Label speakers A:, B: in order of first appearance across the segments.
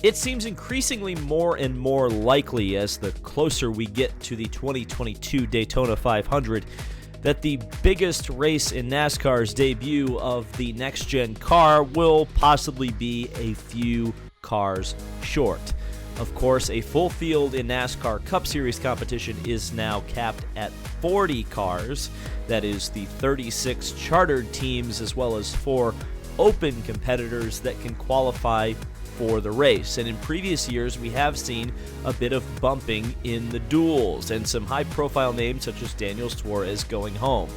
A: It seems increasingly more and more likely as the closer we get to the 2022 Daytona 500 that the biggest race in NASCAR's debut of the next-gen car will possibly be a few cars short. Of course, a full field in NASCAR Cup Series competition is now capped at 40 cars. That is the 36 chartered teams as well as 4 open competitors that can qualify for the race. And in previous years, we have seen a bit of bumping in the duels and some high-profile names such as Daniel Suarez going home.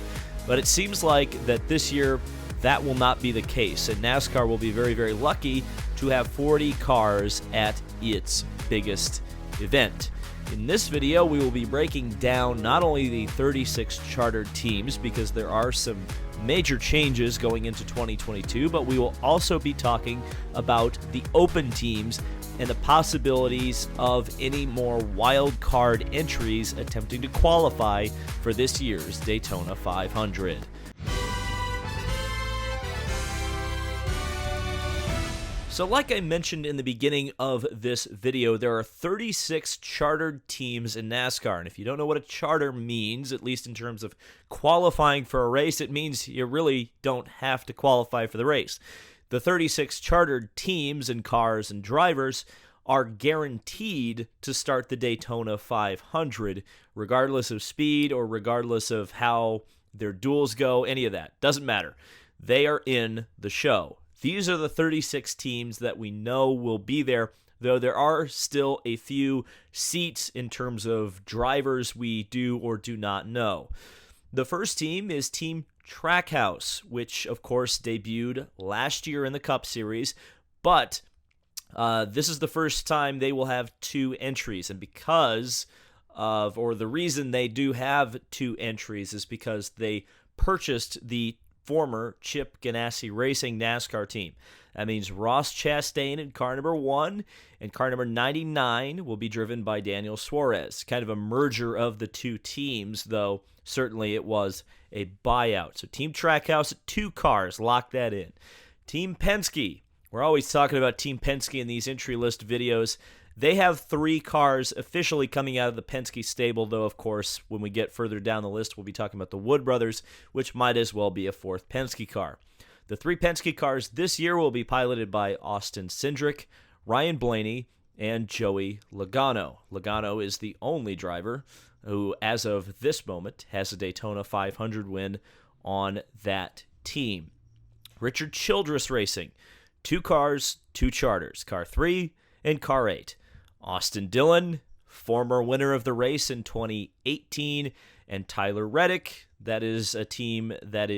A: But it seems like that this year that will not be the case, and NASCAR will be very, very lucky to have 40 cars at its biggest event. In this video, we will be breaking down not only the 36 chartered teams, because there are some major changes going into 2022, but we will also be talking about the open teams and the possibilities of any more wild card entries attempting to qualify for this year's Daytona 500. So like I mentioned in the beginning of this video, there are 36 chartered teams in NASCAR. And if you don't know what a charter means, at least in terms of qualifying for a race, it means you really don't have to qualify for the race. The 36 chartered teams and cars and drivers are guaranteed to start the Daytona 500, regardless of speed or regardless of how their duels go, any of that. Doesn't matter. They are in the show. These are the 36 teams that we know will be there, though there are still a few seats in terms of drivers we do or do not know. The first team is Team Trackhouse, which of course debuted last year in the Cup Series, but this is the first time they will have 2 entries, and because of, or the reason they do have 2 entries is because they purchased the former Chip Ganassi Racing NASCAR team. That means Ross Chastain in car number 1 and car number 99 will be driven by Daniel Suarez. Kind of a merger of the 2 teams, though certainly it was a buyout. So Team Trackhouse, 2 cars, lock that in. Team Penske, we're always talking about Team Penske in these entry list videos. They have 3 cars officially coming out of the Penske stable, though, of course, when we get further down the list, we'll be talking about the Wood Brothers, which might as well be a 4th Penske car. The 3 Penske cars this year will be piloted by Austin Cindric, Ryan Blaney, and Joey Logano. Logano is the only driver who, as of this moment, has a Daytona 500 win on that team. Richard Childress Racing, 2 cars, 2 charters, car 3 and car 8. Austin Dillon, former winner of the race in 2018, and Tyler Reddick. That is a team that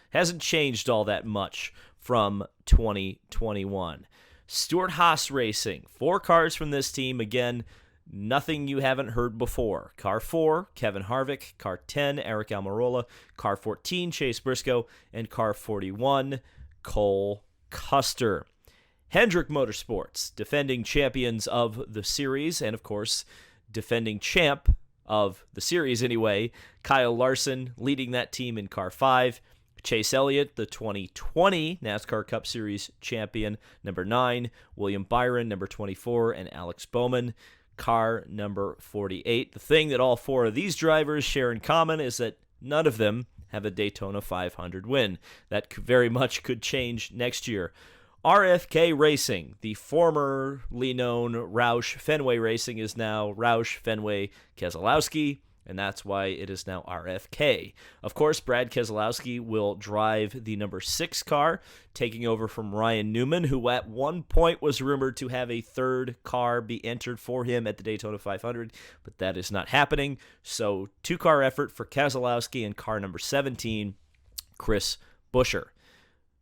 A: hasn't changed all that much from 2021. Stuart Haas Racing, 4 cars from this team. Again, nothing you haven't heard before. Car 4, Kevin Harvick. Car 10, Eric Almirola. Car 14, Chase Briscoe. And car 41, Cole Custer. Hendrick Motorsports, defending champions of the series, and of course, defending champ of the series anyway, Kyle Larson leading that team in car 5. Chase Elliott, the 2020 NASCAR Cup Series champion, number 9. William Byron, number 24, and Alex Bowman, car number 48. The thing that all 4 of these drivers share in common is that none of them have a Daytona 500 win. That very much could change next year. RFK Racing, the formerly known Roush Fenway Racing, is now Roush Fenway Keselowski, and that's why it is now RFK. Of course, Brad Keselowski will drive the number 6 car, taking over from Ryan Newman, who at one point was rumored to have a 3rd car be entered for him at the Daytona 500, but that is not happening. So 2-car effort for Keselowski and car number 17, Chris Buescher.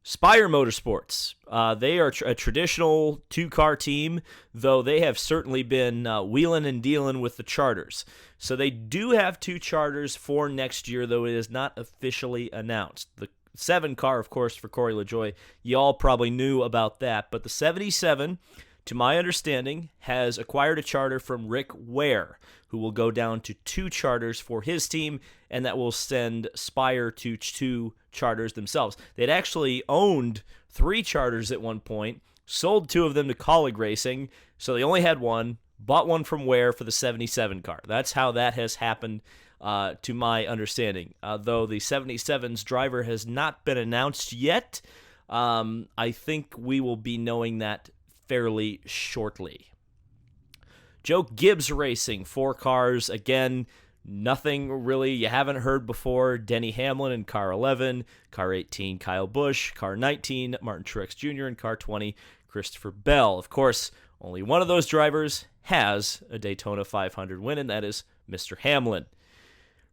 A: Spire Motorsports, they are a traditional 2-car team, though they have certainly been wheeling and dealing with the charters. So they do have 2 charters for next year, though it is not officially announced. The 7 car, of course, for Corey LaJoie, you all probably knew about that, but the 77, to my understanding, has acquired a charter from Rick Ware, who will go down to 2 charters for his team, and that will send Spire to 2 charters themselves. They'd actually owned 3 charters at one point, sold 2 of them to Colleague Racing, so they only had one, bought one from Ware for the 77 car. That's how that has happened, to my understanding. Though the 77's driver has not been announced yet, I think we will be knowing that fairly shortly. Joe Gibbs Racing, 4 cars. Again, nothing really you haven't heard before. Denny Hamlin in car 11, car 18, Kyle Busch, car 19, Martin Truex Jr., and car 20, Christopher Bell. Of course, only one of those drivers has a Daytona 500 win, and that is Mr. Hamlin.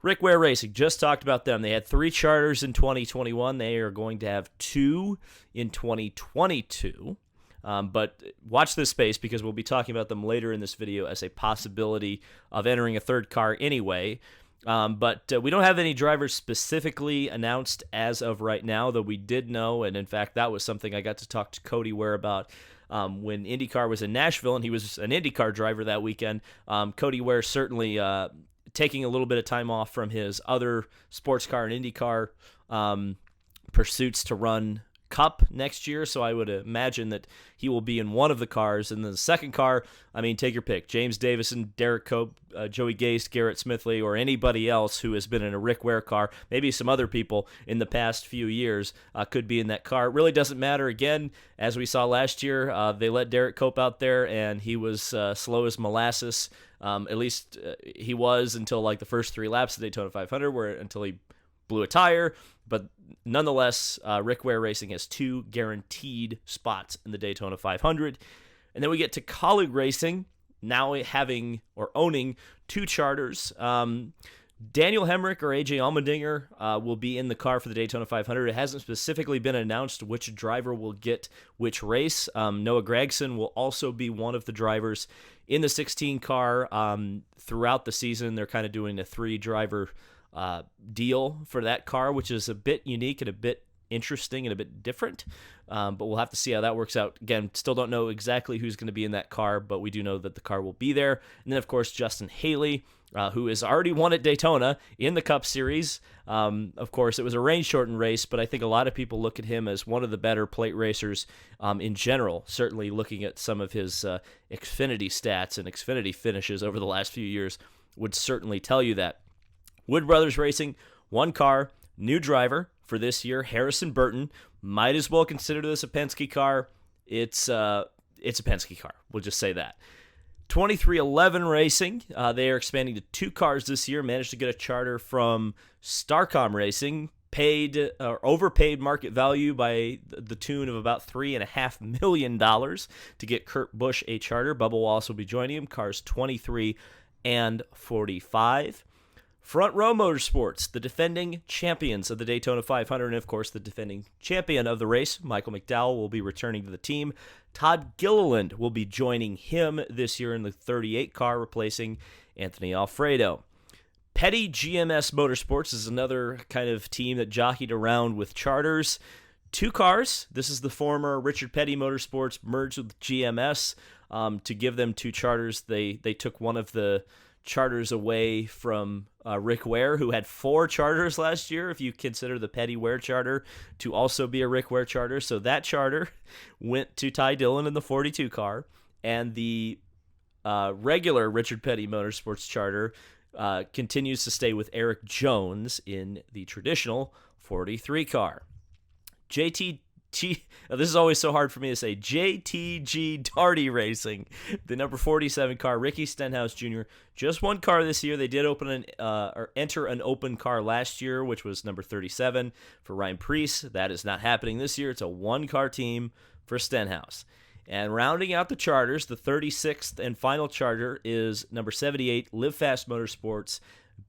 A: Rick Ware Racing, just talked about them. They had 3 charters in 2021. They are going to have 2 in 2022. But watch this space because we'll be talking about them later in this video as a possibility of entering a 3rd car anyway. But we don't have any drivers specifically announced as of right now, though we did know, and in fact that was something I got to talk to Cody Ware about when IndyCar was in Nashville, and he was an IndyCar driver that weekend. Cody Ware certainly taking a little bit of time off from his other sports car and IndyCar pursuits to run Cup next year, so I would imagine that he will be in one of the cars. And then the second car, I mean, take your pick. James Davison, Derek Cope, Joey Gase, Garrett Smithley, or anybody else who has been in a Rick Ware car, maybe some other people in the past few years could be in that car. It really doesn't matter. Again, as we saw last year, they let Derek Cope out there, and he was slow as molasses. At least he was until like the first 3 laps of the Daytona 500, until he blew a tire. But nonetheless, Rick Ware Racing has 2 guaranteed spots in the Daytona 500. And then we get to Colleague Racing, now having or owning 2 charters. Daniel Hemrick or AJ Allmendinger will be in the car for the Daytona 500. It hasn't specifically been announced which driver will get which race. Noah Gragson will also be one of the drivers in the 16 car throughout the season. They're kind of doing a 3-driver deal for that car, which is a bit unique and a bit interesting and a bit different, but we'll have to see how that works out. Again, still don't know exactly who's going to be in that car, but we do know that the car will be there. And then, of course, Justin Haley, who has already won at Daytona in the Cup Series. Of course, it was a rain-shortened race, but I think a lot of people look at him as one of the better plate racers in general, certainly looking at some of his Xfinity stats and Xfinity finishes over the last few years would certainly tell you that. Wood Brothers Racing, 1 car, new driver for this year, Harrison Burton. Might as well consider this a Penske car. It's a Penske car. We'll just say that. 2311 Racing, they are expanding to 2 cars this year. Managed to get a charter from Starcom Racing. Overpaid market value by the tune of about $3.5 million to get Kurt Busch a charter. Bubba Wallace will be joining him. Cars 23 and 45. Front Row Motorsports, the defending champions of the Daytona 500, and of course the defending champion of the race, Michael McDowell, will be returning to the team. Todd Gilliland will be joining him this year in the 38 car, replacing Anthony Alfredo. Petty GMS Motorsports is another kind of team that jockeyed around with charters. 2 cars. This is the former Richard Petty Motorsports merged with GMS to give them 2 charters. They took one of the charters away from Rick Ware, who had 4 charters last year, if you consider the Petty Ware charter to also be a Rick Ware charter. So that charter went to Ty Dillon in the 42 car, and the regular Richard Petty Motorsports charter continues to stay with Eric Jones in the traditional 43 car. This is always so hard for me to say. JTG Darty Racing, the number 47 car, Ricky Stenhouse Jr. Just 1 car this year. They did enter an open car last year, which was number 37 for Ryan Preece. That is not happening this year. It's a 1-car team for Stenhouse. And rounding out the charters, the 36th and final charter is number 78, Live Fast Motorsports,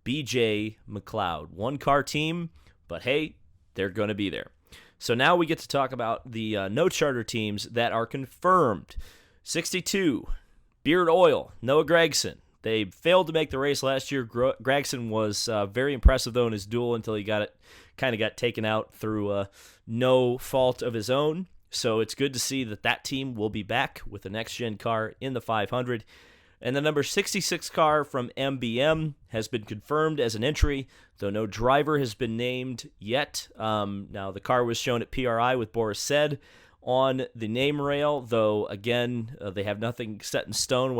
A: BJ McLeod. 1-car team, but hey, they're going to be there. So now we get to talk about the no charter teams that are confirmed. 62, Beard Oil, Noah Gragson. They failed to make the race last year. Gragson was very impressive, though, in his duel until he got taken out through no fault of his own. So it's good to see that team will be back with the next-gen car in the 500. And the number 66 car from MBM has been confirmed as an entry, though no driver has been named yet. Now, the car was shown at PRI with Boris Said on the name rail, though, again, they have nothing set in stone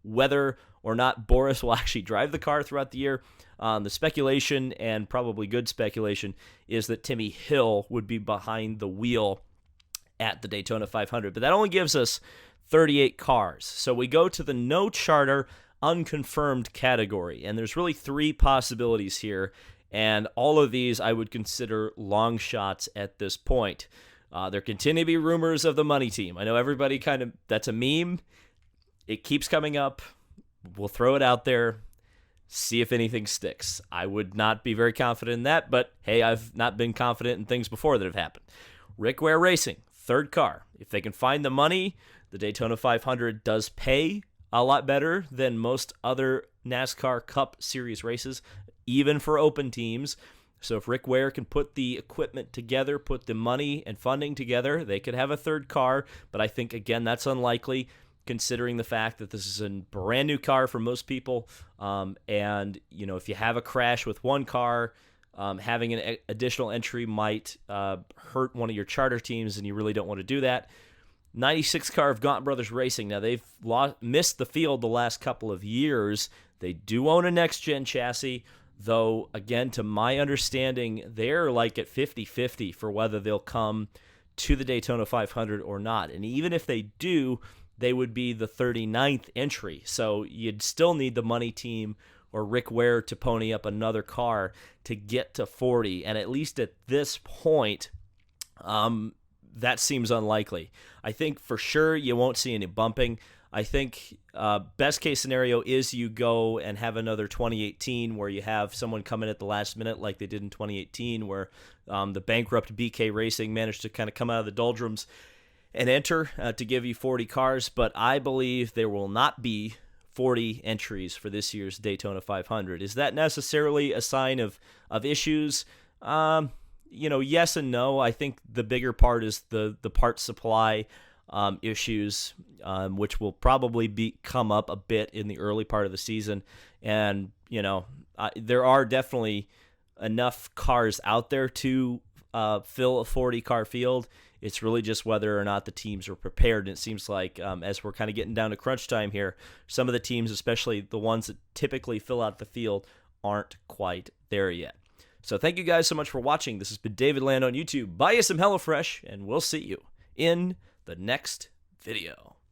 A: whether or not Boris will actually drive the car throughout the year. The speculation, and probably good speculation, is that Timmy Hill would be behind the wheel at the Daytona 500. But that only gives us 38 cars. So we go to the no charter, unconfirmed category. And there's really three possibilities here. And all of these I would consider long shots at this point. There continue to be rumors of the money team. I know everybody that's a meme. It keeps coming up. We'll throw it out there. See if anything sticks. I would not be very confident in that, but hey, I've not been confident in things before that have happened. Rick Ware Racing, third car. If they can find the money, the Daytona 500 does pay a lot better than most other NASCAR Cup Series races, even for open teams. So if Rick Ware can put the equipment together, put the money and funding together, they could have a third car, but I think, again, that's unlikely, considering the fact that this is a brand new car for most people. And, if you have a crash with one car, having an additional entry might hurt one of your charter teams, and you really don't want to do that. 96 car of Gaunt Brothers Racing. Now, they've missed the field the last couple of years. They do own a next-gen chassis, though, again, to my understanding, they're like at 50-50 for whether they'll come to the Daytona 500 or not. And even if they do, they would be the 39th entry. So you'd still need the money team or Rick Ware to pony up another car to get to 40. And at least at this point, that seems unlikely. I think for sure you won't see any bumping. I think best case scenario is you go and have another 2018 where you have someone come in at the last minute like they did in 2018, where the bankrupt BK Racing managed to kind of come out of the doldrums and enter to give you 40 cars. But I believe there will not be 40 entries for this year's Daytona 500. Is that necessarily a sign of issues? Yes and no. I think the bigger part is the part supply issues, which will probably come up a bit in the early part of the season. And, there are definitely enough cars out there to fill a 40-car field. It's really just whether or not the teams are prepared. And it seems like as we're kind of getting down to crunch time here, some of the teams, especially the ones that typically fill out the field, aren't quite there yet. So thank you guys so much for watching. This has been David Land on YouTube. Buy you some HelloFresh, and we'll see you in the next video.